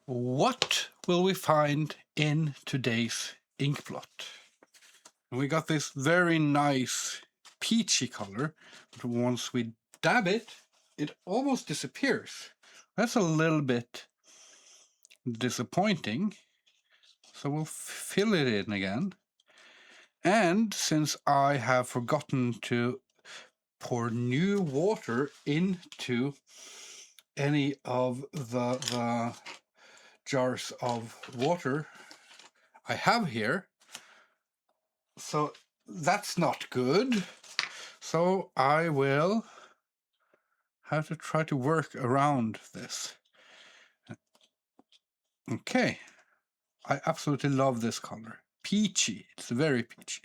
What will we find in today's Inkblot? We got this very nice peachy color, but once we dab it, it almost disappears. That's a little bit disappointing. So we'll fill it in again. And since I have forgotten to pour new water into any of the jars of water I have here, so that's not good. So I will have to try to work around this. Okay, I absolutely love this color. Peachy, it's very peachy.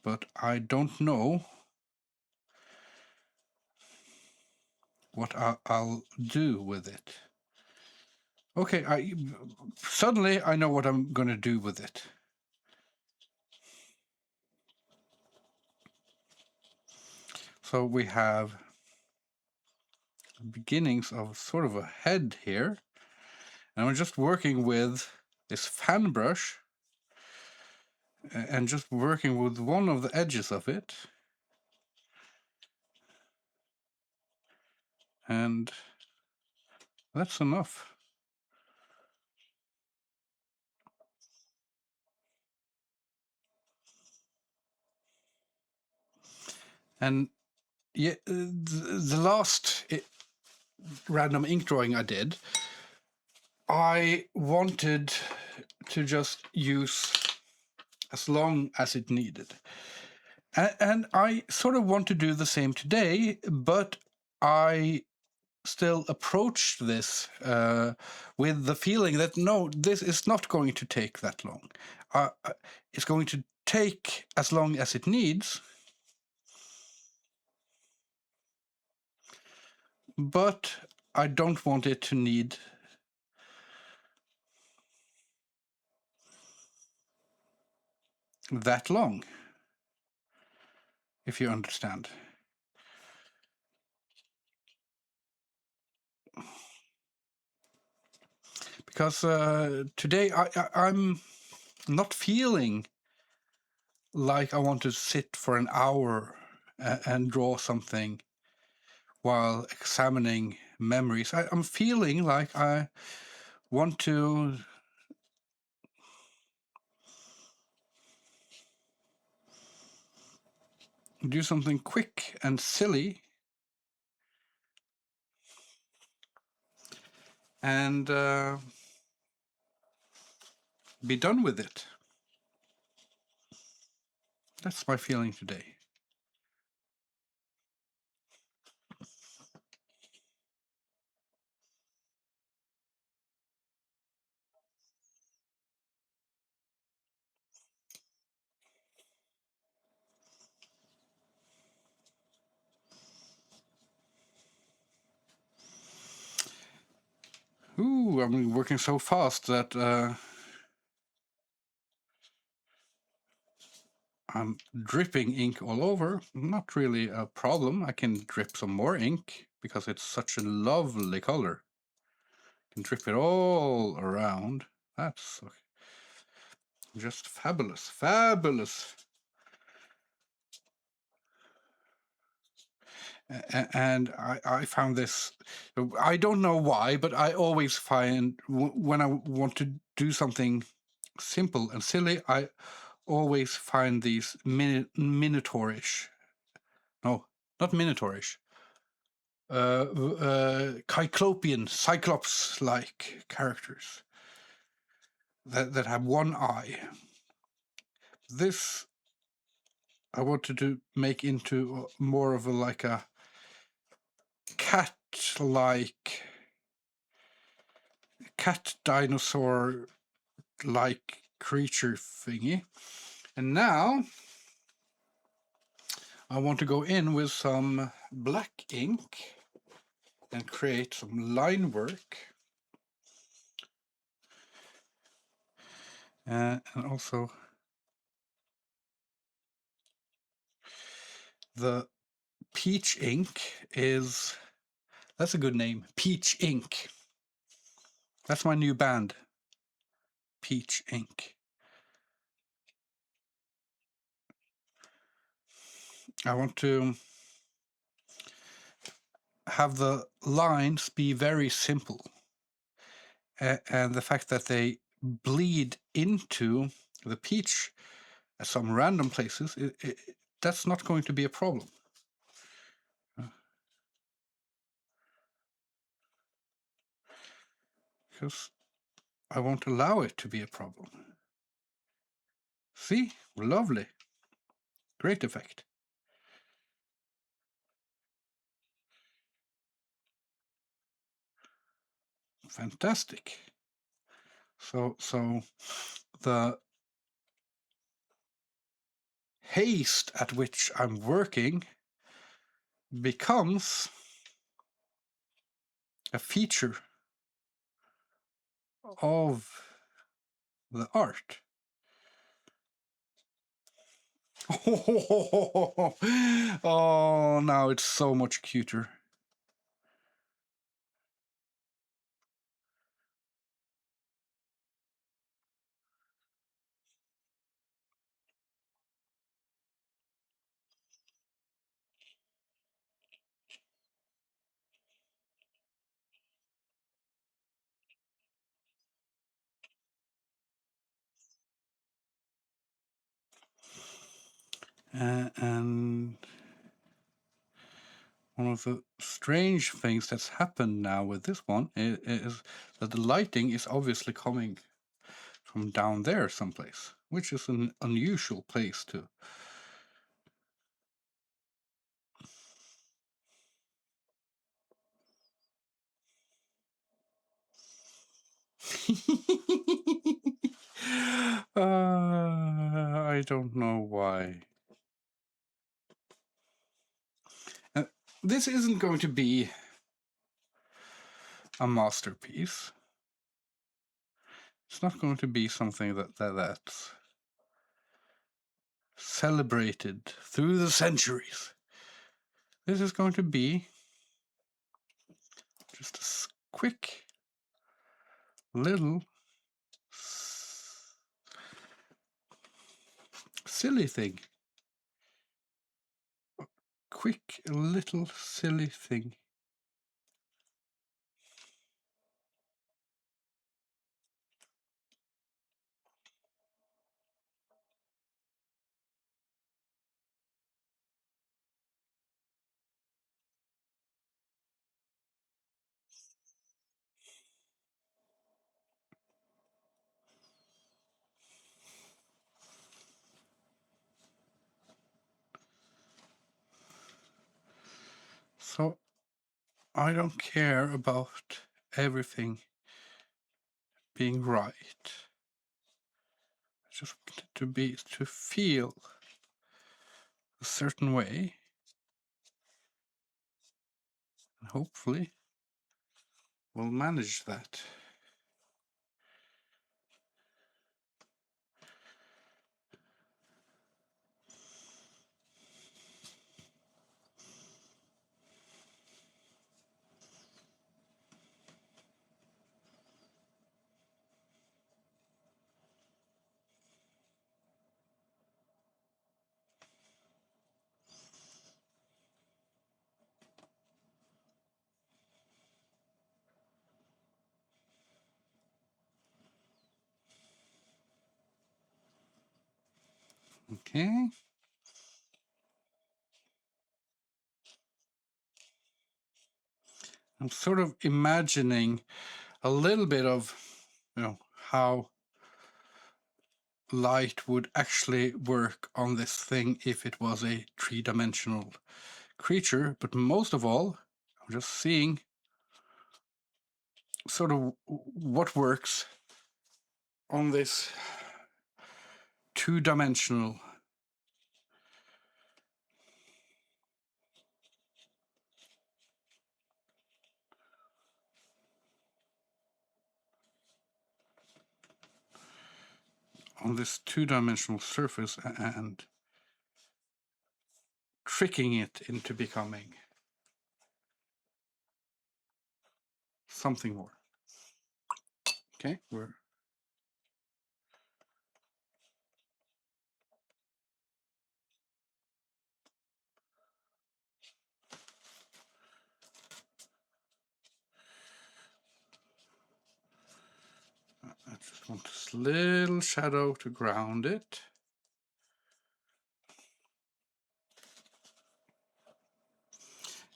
But I don't know what I'll do with it. Okay, suddenly I know what I'm going to do with it. So we have beginnings of sort of a head here. And I'm just working with this fan brush and just working with one of the edges of it. And that's enough. And yeah, the last random ink drawing I did, I wanted to just use as long as it needed. And I sort of want to do the same today, but I still approached this with the feeling that no, this is not going to take that long. It's going to take as long as it needs, but I don't want it to need that long, if you understand. Because today I'm not feeling like I want to sit for an hour and draw something while examining memories. I'm feeling like I want to do something quick and silly and be done with it. That's my feeling today. Ooh, I'm working so fast that I'm dripping ink all over. Not really a problem. I can drip some more ink because it's such a lovely color. I can drip it all around. That's just fabulous, fabulous. And I found this, I don't know why, but I always find when I want to do something simple and silly, I always find these minotaurish, no, not minotaurish, Cyclopean, Cyclops-like characters that have one eye. This I wanted to make into more of like a cat-like, cat dinosaur-like creature thingy. And now I want to go in with some black ink and create some line work. And also the peach ink is, that's a good name, peach ink. That's my new band, Peach Ink. I want to have the lines be very simple. And the fact that they bleed into the peach at some random places, that's not going to be a problem. Because I won't allow it to be a problem. See? Lovely. Great effect. Fantastic. So the haste at which I'm working becomes a feature of the art. Oh, now it's so much cuter. And one of the strange things that's happened now with this one is that the lighting is obviously coming from down there someplace, which is an unusual place to. I don't know why. This isn't going to be a masterpiece. It's not going to be something that's celebrated through the centuries. This is going to be just a quick little silly thing. Quick little silly thing. So I don't care about everything being right. I just want it to feel a certain way. And hopefully we'll manage that. Okay. I'm sort of imagining a little bit of, how light would actually work on this thing if it was a three-dimensional creature. But most of all, I'm just seeing sort of what works on this two-dimensional surface and tricking it into becoming something more. Okay, we're I just want this little shadow to ground it.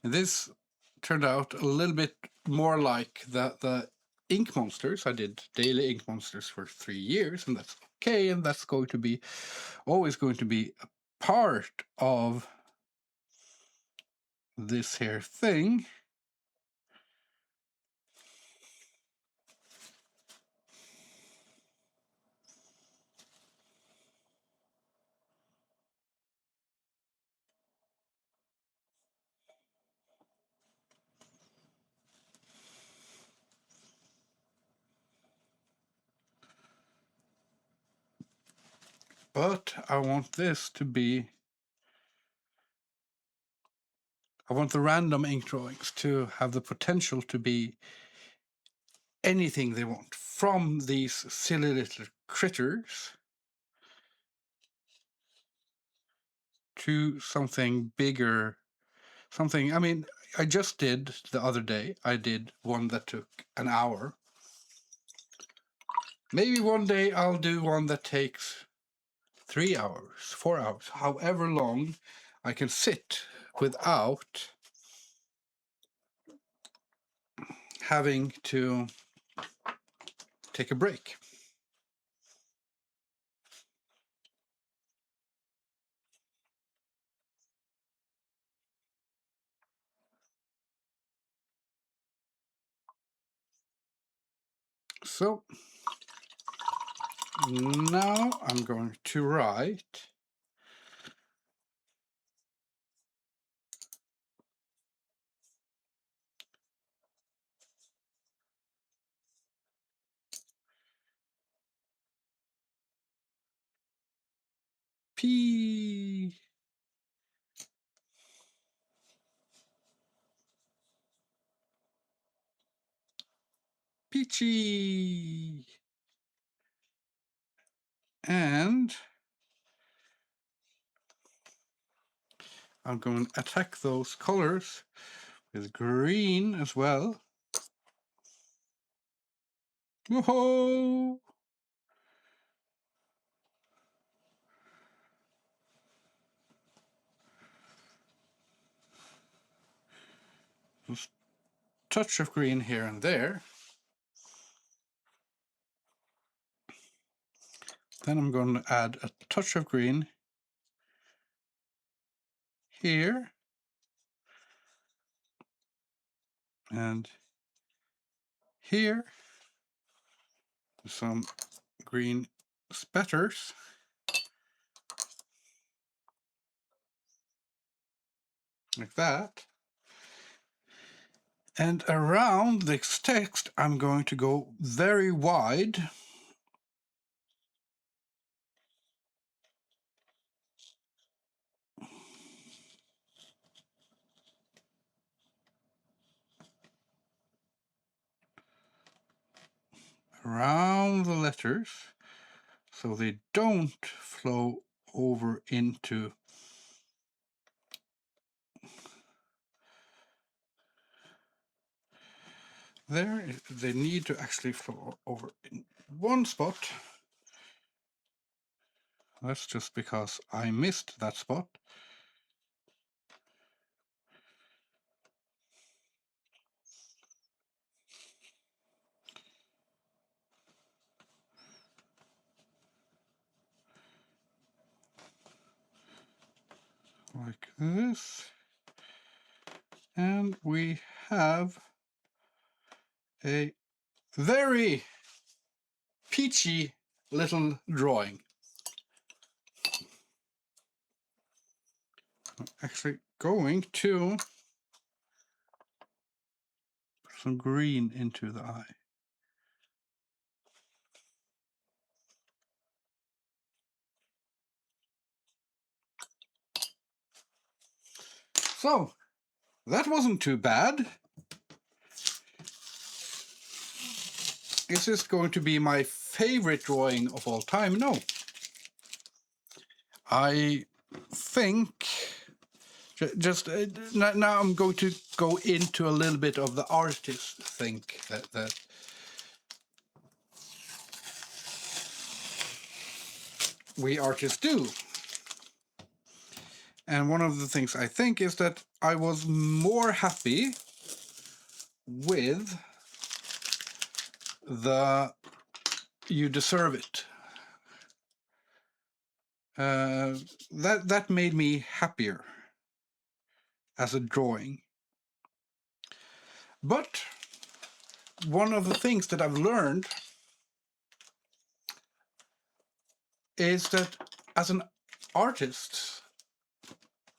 And this turned out a little bit more like the ink monsters. I did daily ink monsters for 3 years, and that's okay, and that's going to be always going to be a part of this here thing. But I want this to be, I want the random ink drawings to have the potential to be anything they want, from these silly little critters to something bigger. Something, I mean, I just did the other day, I did one that took an hour. Maybe one day I'll do one that takes 3 hours, 4 hours, however long I can sit without having to take a break. So now I'm going to write P. Peachy. And I'm going to attack those colors with green as well. Whoa! Just touch of green here and there. Then I'm going to add a touch of green here and here. Some green spatters. Like that. And around this text, I'm going to go very wide. Around the letters, so they don't flow over into there. They need to actually flow over in one spot. That's just because I missed that spot. Like this. And we have a very peachy little drawing. I'm actually going to put some green into the eye. So that wasn't too bad. is this going to be my favorite drawing of all time? No. I think just now I'm going to go into a little bit of the artist think that we artists do. And one of the things I think is that I was more happy with the "You Deserve It." That made me happier as a drawing. But one of the things that I've learned is that as an artist,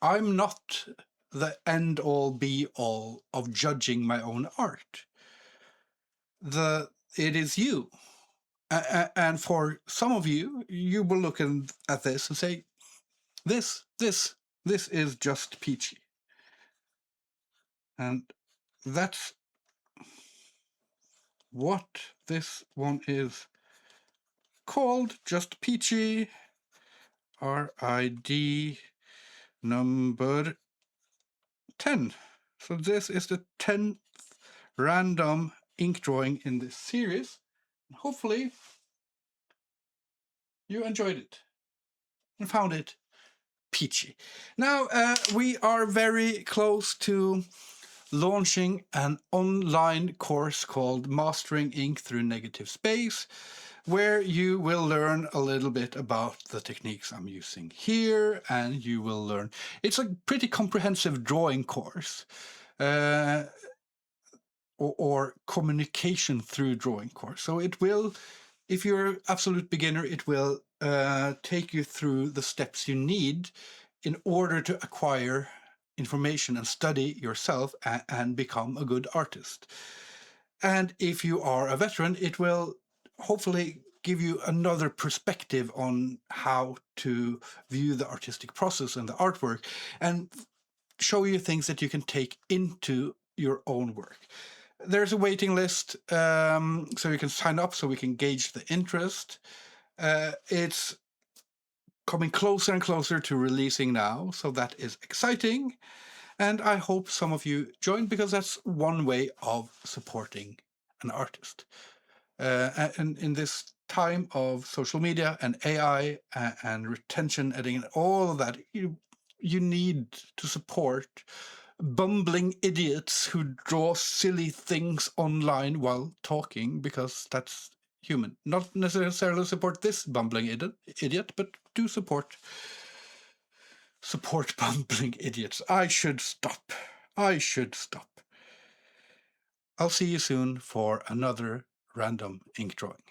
I'm not the end all be all of judging my own art. It is you. And for some of you, you will look at this and say, this is just Peachy. And that's what this one is called, just Peachy. RID number 10. So this is the 10th random ink drawing in this series. Hopefully you enjoyed it and found it peachy. Now we are very close to launching an online course called Mastering Ink Through Negative Space, where you will learn a little bit about the techniques I'm using here, and you will learn. It's a pretty comprehensive drawing course. Or communication through drawing course. So it will, if you're an absolute beginner, it will take you through the steps you need in order to acquire information and study yourself and become a good artist. And if you are a veteran, it will hopefully give you another perspective on how to view the artistic process and the artwork, and show you things that you can take into your own work. There's a waiting list, so you can sign up so we can gauge the interest. It's coming closer and closer to releasing now, so that is exciting. And I hope some of you join, because that's one way of supporting an artist. And in this time of social media and AI and retention editing and all of that, you need to support bumbling idiots who draw silly things online while talking, because that's human. Not necessarily support this bumbling idiot, but do support bumbling idiots. I should stop. I'll see you soon for another random ink drawing.